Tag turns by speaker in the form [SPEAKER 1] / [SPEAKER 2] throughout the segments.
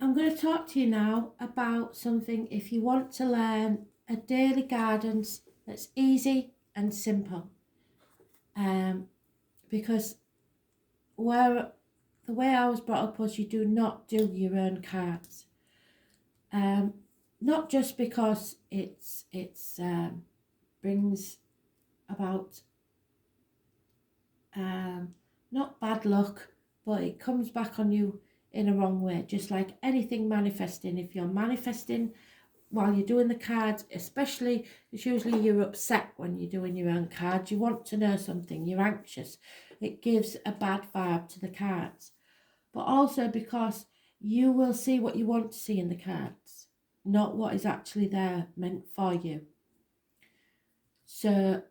[SPEAKER 1] I'm going to talk to you now about something if you want to learn a daily guidance that's easy and simple. Because the way I was brought up was you do not do your own cards. Not just because it's brings about not bad luck, but it comes back on you in a wrong way. Just like anything manifesting, if you're manifesting while you're doing the cards, especially, it's usually you're upset when you're doing your own cards, you want to know something, you're anxious, it gives a bad vibe to the cards. But also because you will see what you want to see in the cards, not what is actually there meant for you. So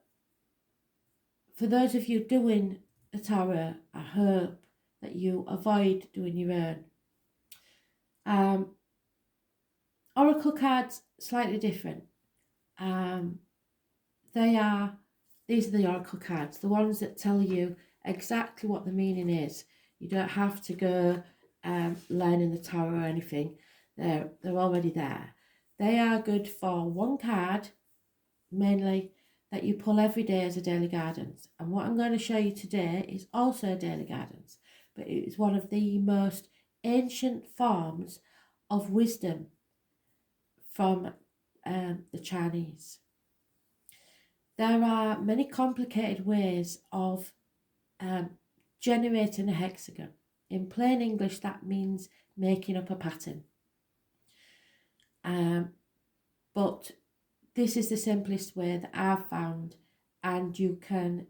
[SPEAKER 1] for those of you doing a tarot, I hope that you avoid doing your own. Oracle cards, slightly different. These are the oracle cards, the ones that tell you exactly what the meaning is. You don't have to go learning the tarot or anything. They're already there. They are good for one card, mainly, that you pull every day as a daily guidance. And what I'm going to show you today is also a daily guidance, but it is one of the most ancient forms of wisdom from the Chinese. There are many complicated ways of generating a hexagon. In plain English, that means making up a pattern. But this is the simplest way that I've found, and you can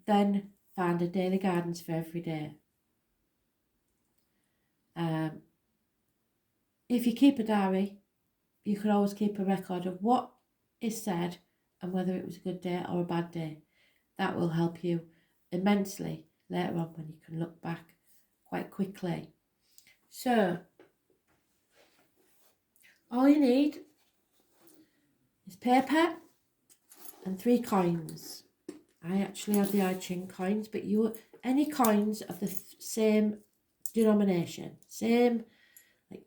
[SPEAKER 1] then find a daily guidance for every day. If you keep a diary, you can always keep a record of what is said and whether it was a good day or a bad day. That will help you immensely later on when you can look back quite quickly. So, all you need is paper and 3 coins. I actually have the I Ching coins, but any coins of the same denomination, same, like,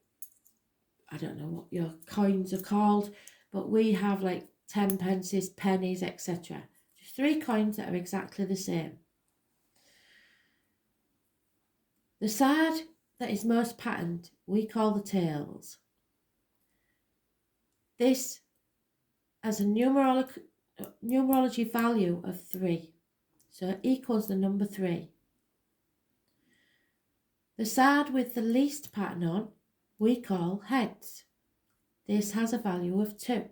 [SPEAKER 1] I don't know what your coins are called, but we have like 10 pences, pennies, etc. Just 3 coins that are exactly the same. The side that is most patterned, we call the tails. This has a numerology value of 3, so it equals the number 3. The side with the least pattern on, we call heads. This has a value of 2.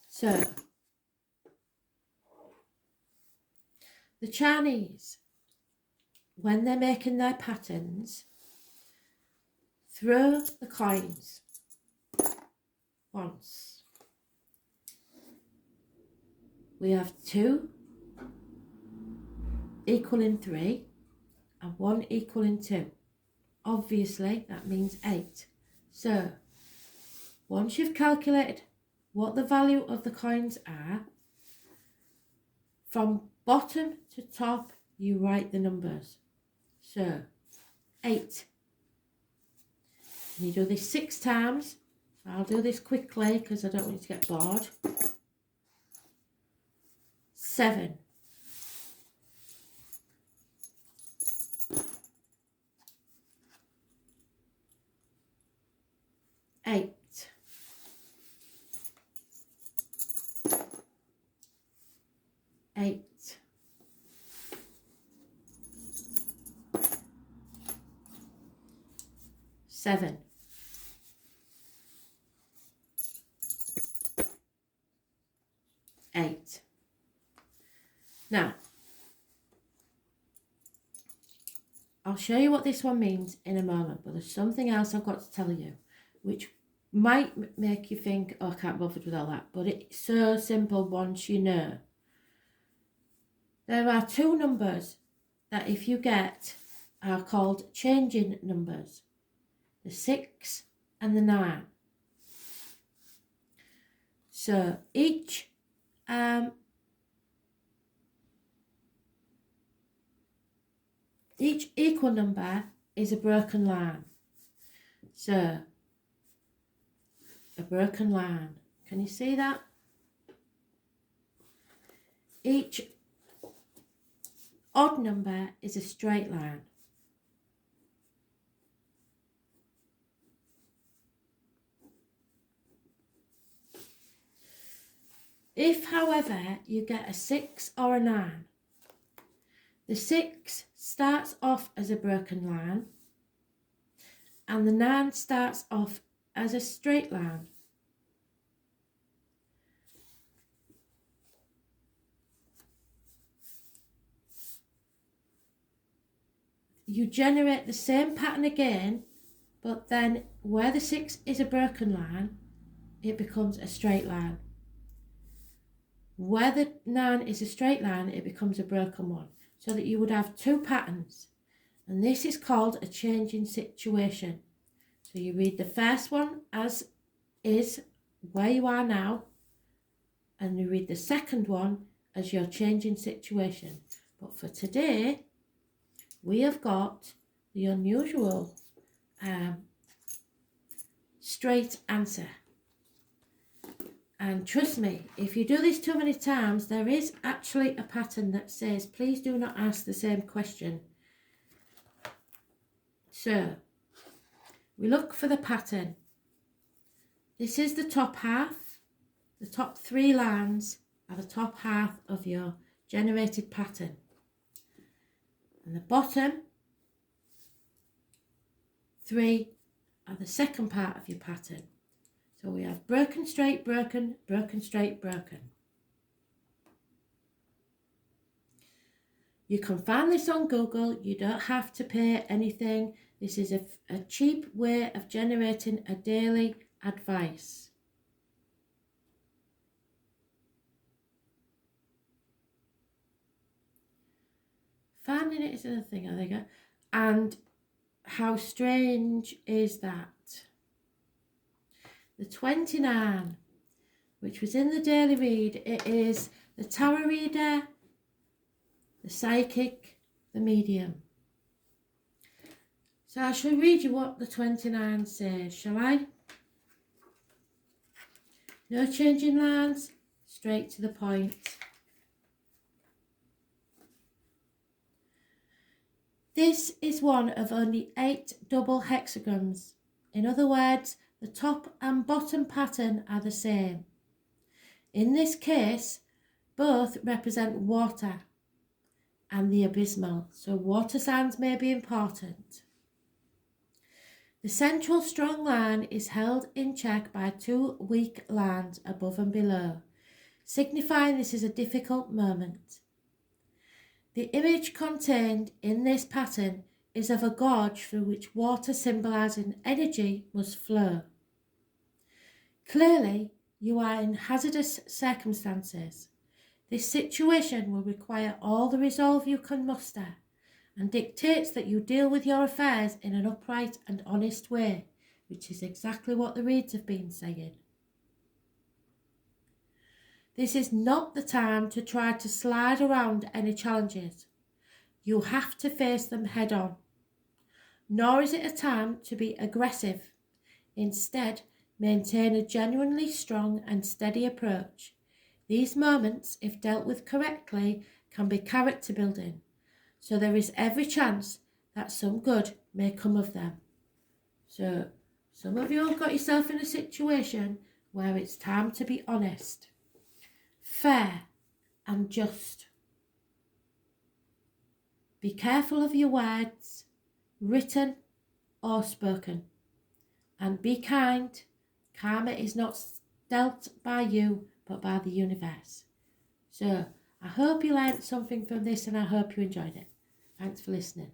[SPEAKER 1] So, the Chinese, when they're making their patterns, throw the coins once. We have 2 equaling 3 and 1 equaling 2. Obviously, that means 8. So, once you've calculated what the value of the coins are, from bottom to top, you write the numbers. So, 8. And you do this 6 times. I'll do this quickly because I don't want you to get bored. 7. 8. 8. 7. 8. Now, I'll show you what this one means in a moment, but there's something else I've got to tell you, which might make you think, oh, I can't bother with all that, but it's so simple once you know. There are 2 numbers that if you get are called changing numbers, the 6 and the 9. So each equal number is a broken line. So, a broken line. Can you see that? Each odd number is a straight line. If, however, you get a 6 or a 9, the 6 starts off as a broken line and the 9 starts off as a straight line. You generate the same pattern again, but then where the 6 is a broken line, it becomes a straight line. Where the 9 is a straight line, it becomes a broken one. So that you would have 2 patterns. And this is called a changing situation. So you read the first one as is where you are now, and you read the second one as your changing situation. But for today, we have got the unusual straight answer. And trust me, if you do this too many times, there is actually a pattern that says, please do not ask the same question. So, we look for the pattern. This is the top half. The top 3 lines are the top half of your generated pattern. And the bottom 3 are the second part of your pattern. So we have broken, straight, broken, broken, straight, broken. You can find this on Google. You don't have to pay anything. This is a cheap way of generating a daily advice. Finding it is another thing, I think. And how strange is that? The 29, which was in the daily read, it is the tarot reader, the psychic, the medium. So I shall read you what the 29 says, shall I? No changing lines, straight to the point. This is one of only 8 double hexagrams. In other words, the top and bottom pattern are the same. In this case, both represent water and the abysmal, so water signs may be important. The central strong line is held in check by 2 weak lines above and below, signifying this is a difficult moment. The image contained in this pattern is of a gorge through which water symbolising energy must flow. Clearly, you are in hazardous circumstances. This situation will require all the resolve you can muster and dictates that you deal with your affairs in an upright and honest way, which is exactly what the reads have been saying. This is not the time to try to slide around any challenges. You have to face them head on. Nor is it a time to be aggressive. Instead, maintain a genuinely strong and steady approach. These moments, if dealt with correctly, can be character building, so there is every chance that some good may come of them. So, some of you have got yourself in a situation where it's time to be honest, fair and just. Be careful of your words, written or spoken, and be kind. Karma is not dealt by you, but by the universe. So, I hope you learned something from this and I hope you enjoyed it. Thanks for listening.